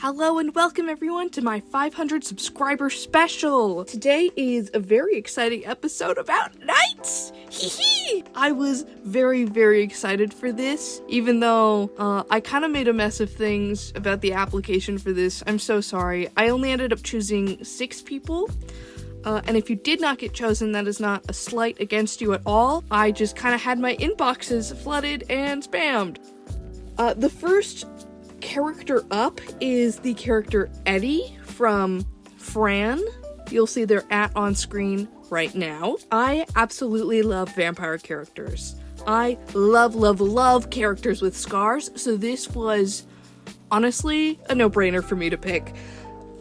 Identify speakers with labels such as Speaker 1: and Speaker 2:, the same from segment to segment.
Speaker 1: Hello and welcome everyone to my 500 subscriber special. Today is a very exciting episode about knights. Hee. I was very excited for this, even though I kind of made a mess of things about the application for this. I'm so sorry. I only ended up choosing 6 people. And if you did not get chosen, that is not a slight against you at all. I just kind of had my inboxes flooded and spammed. The first character up is the character Eddie from Fran. You'll see their on screen right now. I absolutely love vampire characters. I love characters with scars, so this was honestly a no-brainer for me to pick.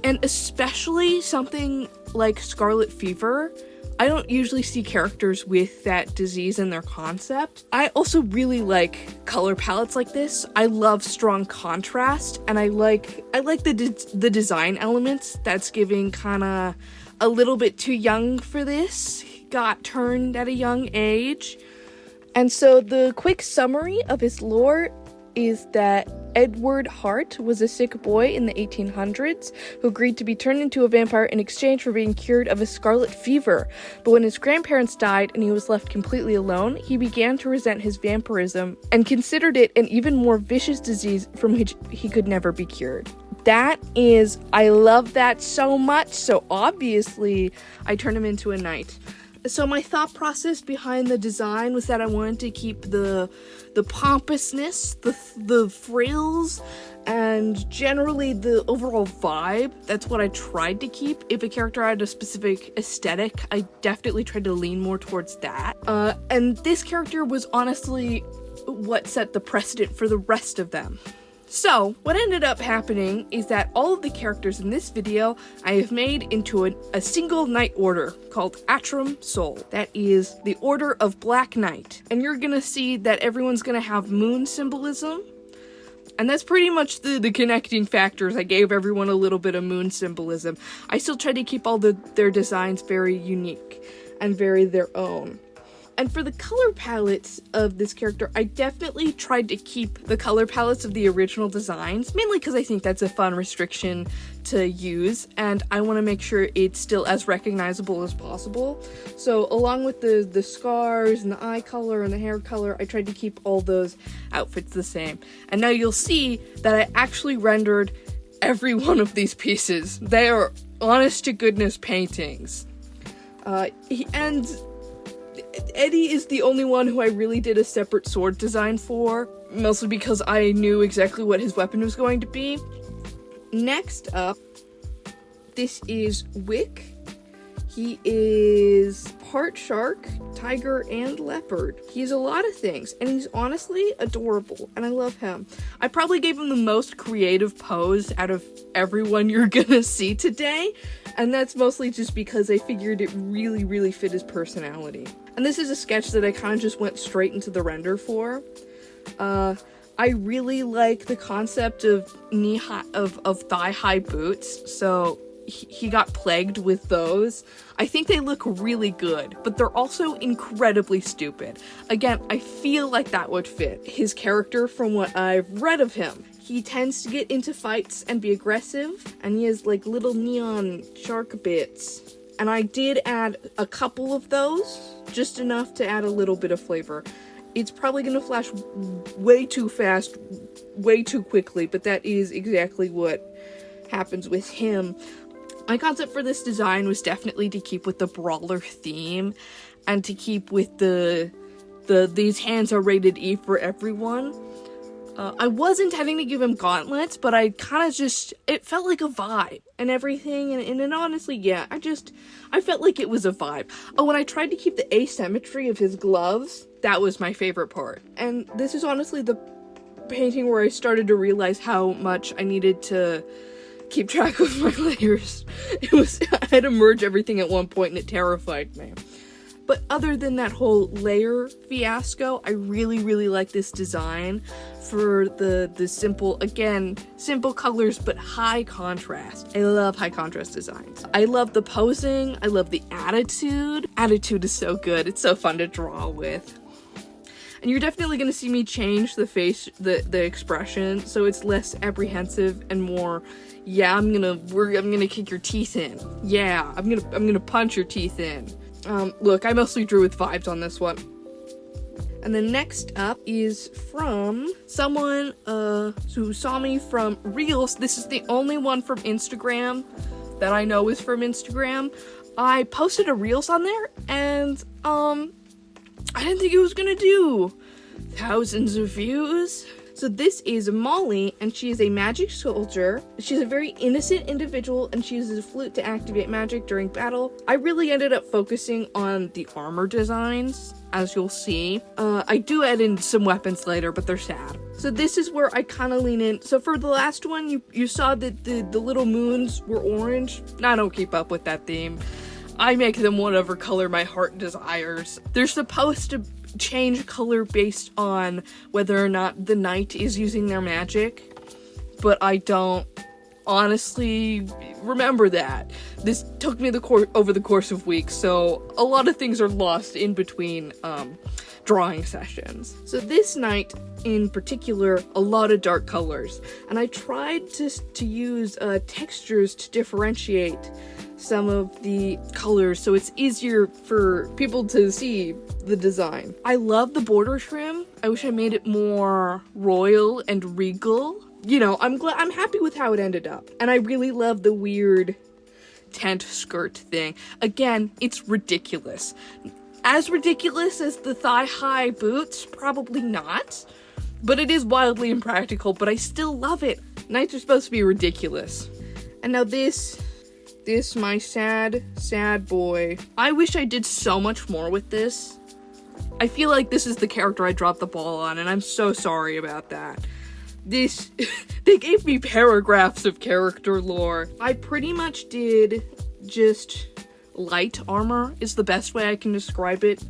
Speaker 1: And especially something like Scarlet Fever. I don't usually see characters with that disease in their concept. I also really like color palettes like this. I love strong contrast, and I like the design elements that's giving kind of a little bit too young for this. Got turned at a young age. And so the quick summary of his lore is that Edward Hart was a sick boy in the 1800s who agreed to be turned into a vampire in exchange for being cured of a scarlet fever. But when his grandparents died and he was left completely alone, he began to resent his vampirism and considered it an even more vicious disease from which he could never be cured. I love that so much, so obviously I turned him into a knight. So my thought process behind the design was that I wanted to keep the pompousness, the frills, and generally the overall vibe. That's what I tried to keep. If a character had a specific aesthetic, I definitely tried to lean more towards that. And this character was honestly what set the precedent for the rest of them. So, what ended up happening is that all of the characters in this video I have made into a single knight order called Atrum Sol. That is the Order of Black Knight. And you're gonna see that everyone's gonna have moon symbolism. And that's pretty much the connecting factors. I gave everyone a little bit of moon symbolism. I still tried to keep all their designs very unique and very their own. And for the color palettes of this character, I definitely tried to keep the color palettes of the original designs, mainly because I think that's a fun restriction to use, and I want to make sure it's still as recognizable as possible. So along with the scars and the eye color and the hair color, I tried to keep all those outfits the same. And now you'll see that I actually rendered every one of these pieces. They are honest-to-goodness paintings. Eddie is the only one who I really did a separate sword design for, mostly because I knew exactly what his weapon was going to be. Next up, this is Wyck. He is part shark, tiger, and leopard. He's a lot of things, and he's honestly adorable, and I love him. I probably gave him the most creative pose out of everyone you're gonna see today, and that's mostly just because I figured it really fit his personality. And this is a sketch that I kind of just went straight into the render for. I really like the concept of thigh-high boots, so he got plagued with those. I think they look really good, but they're also incredibly stupid. Again, I feel like that would fit his character from what I've read of him. He tends to get into fights and be aggressive, and he has like little neon shark bits. And I did add a couple of those, just enough to add a little bit of flavor. It's probably gonna flash way too fast, way too quickly, but that is exactly what happens with him. My concept for this design was definitely to keep with the brawler theme and to keep with these hands are rated E for everyone. I was intending to give him gauntlets, but I kind of it felt like a vibe and everything, and honestly, yeah, I felt like it was a vibe. Oh, when I tried to keep the asymmetry of his gloves, that was my favorite part. And this is honestly the painting where I started to realize how much I needed to keep track of my layers. I had to merge everything at one point and it terrified me. But other than that whole layer fiasco, I really like this design for the simple colors but high contrast. I love high contrast designs. I love the posing, I love the attitude. Attitude is so good, it's so fun to draw with. And you're definitely gonna see me change the face, the expression, so it's less apprehensive and more, yeah, I'm gonna kick your teeth in. Yeah, I'm gonna punch your teeth in. Look, I mostly drew with vibes on this one. And then next up is from someone who saw me from Reels. This is the only one from Instagram that I know is from Instagram. I posted a Reels on there, and I didn't think it was gonna do thousands of views. So this is Molly, and she is a magic soldier. She's a very innocent individual, and she uses a flute to activate magic during battle. I really ended up focusing on the armor designs, as you'll see. I do add in some weapons later, but they're sad. So this is where I kind of lean in. So for the last one, you saw that the little moons were orange. I don't keep up with that theme. I make them whatever color my heart desires. They're supposed to change color based on whether or not the knight is using their magic, but I don't honestly remember that. This took me over the course of weeks, so a lot of things are lost in between drawing sessions. So this knight in particular, a lot of dark colors, and I tried to use textures to differentiate some of the colors so it's easier for people to see the design. I love the border trim. I wish I made it more royal and regal. You know, I'm happy with how it ended up. And I really love the weird tent skirt thing. Again, it's ridiculous. As ridiculous as the thigh-high boots, probably not. But it is wildly impractical, but I still love it. Knights are supposed to be ridiculous. And now this, my sad boy. I wish I did so much more with this. I feel like this is the character I dropped the ball on, and I'm so sorry about that. They gave me paragraphs of character lore. I pretty much did just light armor is the best way I can describe it.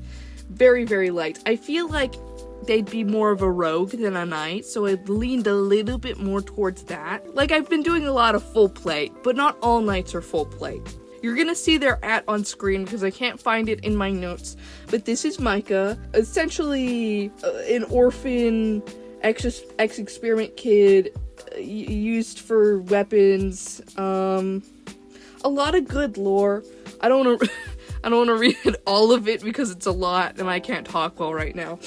Speaker 1: Very, very light. I feel like they'd be more of a rogue than a knight, so I leaned a little bit more towards that. Like, I've been doing a lot of full plate, but not all knights are full plate. You're gonna see their on screen because I can't find it in my notes, but this is Micah, essentially an orphan ex-experiment kid used for weapons. A lot of good lore. I don't want to read all of it because it's a lot and I can't talk well right now.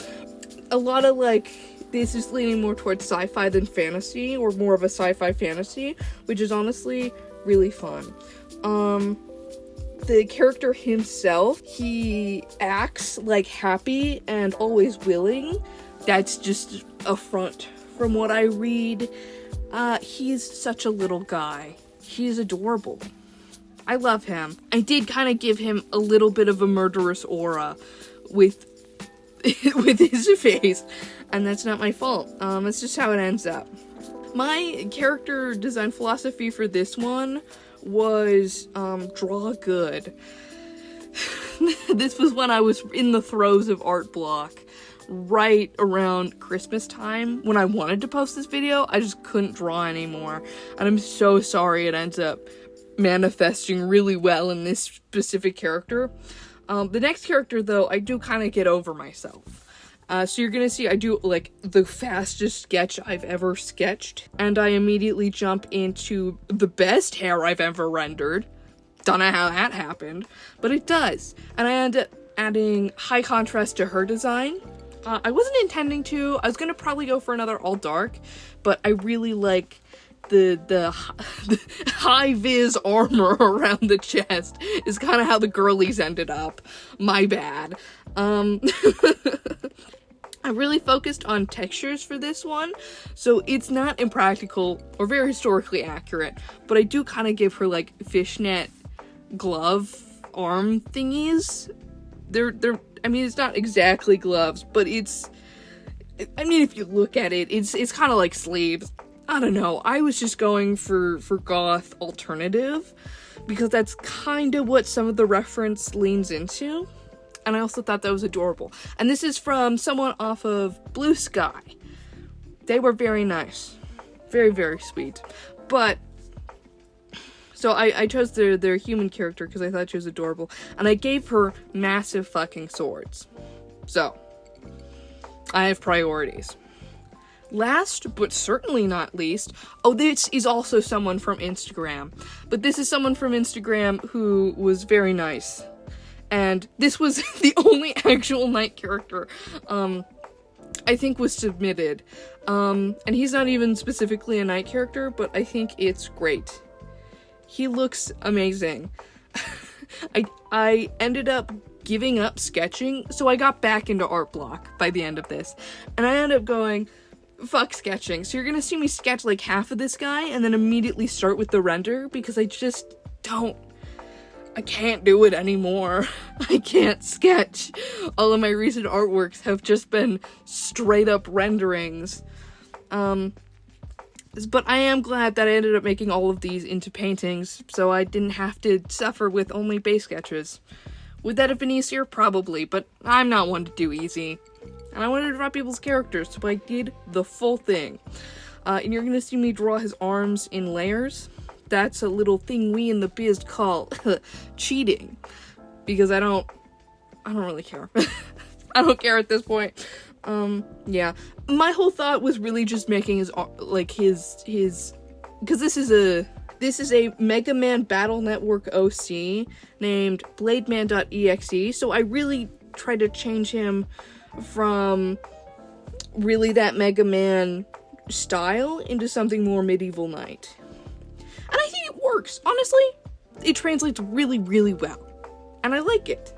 Speaker 1: A lot of, like, this is leaning more towards sci-fi than fantasy, or more of a sci-fi fantasy, which is honestly really fun. The character himself, he acts like happy and always willing. That's just a front from what I read. He's such a little guy. He's adorable. I love him. I did kind of give him a little bit of a murderous aura with his face, and that's not my fault. It's just how it ends up. My character design philosophy for this one was draw good. This was when I was in the throes of art block, right around Christmas time, when I wanted to post this video. I just couldn't draw anymore, and I'm so sorry it ends up manifesting really well in this specific character. The next character, though, I do kind of get over myself. So you're gonna see I do, like, the fastest sketch I've ever sketched, and I immediately jump into the best hair I've ever rendered. Don't know how that happened, but it does. And I end up adding high contrast to her design. I wasn't intending to. I was gonna probably go for another all dark, but I really like the high-vis armor around the chest is kind of how the girlies ended up. My bad. I really focused on textures for this one, so it's not impractical or very historically accurate, but I do kind of give her, like, fishnet glove arm thingies. I mean, it's not exactly gloves, but it's, I mean, if you look at it, it's kind of like sleeves. I don't know, I was just going for goth alternative, because that's kind of what some of the reference leans into, and I also thought that was adorable. And this is from someone off of Blue Sky. They were very nice. Very, very sweet. But, so I chose their human character because I thought she was adorable, and I gave her massive fucking swords. So, I have priorities. Last, but certainly not least, oh, this is also someone from Instagram. But this is someone from Instagram who was very nice. And this was the only actual knight character, I think was submitted. And he's not even specifically a knight character, but I think it's great. He looks amazing. I ended up giving up sketching, so I got back into art block by the end of this. And I ended up going, fuck sketching. So you're gonna see me sketch like half of this guy and then immediately start with the render because I just I can't do it anymore. I can't sketch. All of my recent artworks have just been straight up renderings. But I am glad that I ended up making all of these into paintings, so I didn't have to suffer with only base sketches. Would that have been easier? Probably, but I'm not one to do easy. And I wanted to draw people's characters, so I did the full thing. And you're gonna see me draw his arms in layers. That's a little thing we in the biz call cheating. Because I don't really care. I don't care at this point. Yeah. My whole thought was really just making his because this is a Mega Man Battle Network OC named BladeMan.exe, so I really tried to change him from really that Mega Man style into something more medieval knight. And I think it works. Honestly, it translates really, really well. And I like it.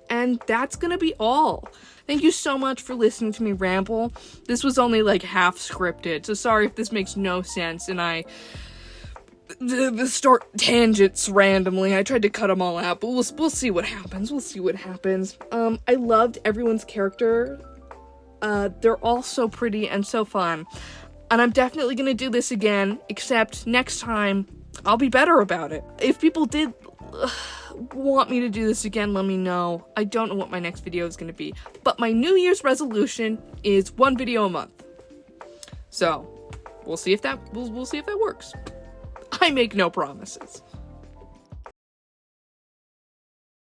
Speaker 1: And that's gonna be all. Thank you so much for listening to me ramble. This was only like half scripted, so sorry if this makes no sense and I start tangents randomly. I tried to cut them all out, but we'll see what happens. We'll see what happens. I loved everyone's character. They're all so pretty and so fun. And I'm definitely gonna do this again, except next time I'll be better about it. If people did want me to do this again, let me know. I don't know what my next video is gonna be, but my New Year's resolution is 1 video a month. So we'll see if that works. I make no promises.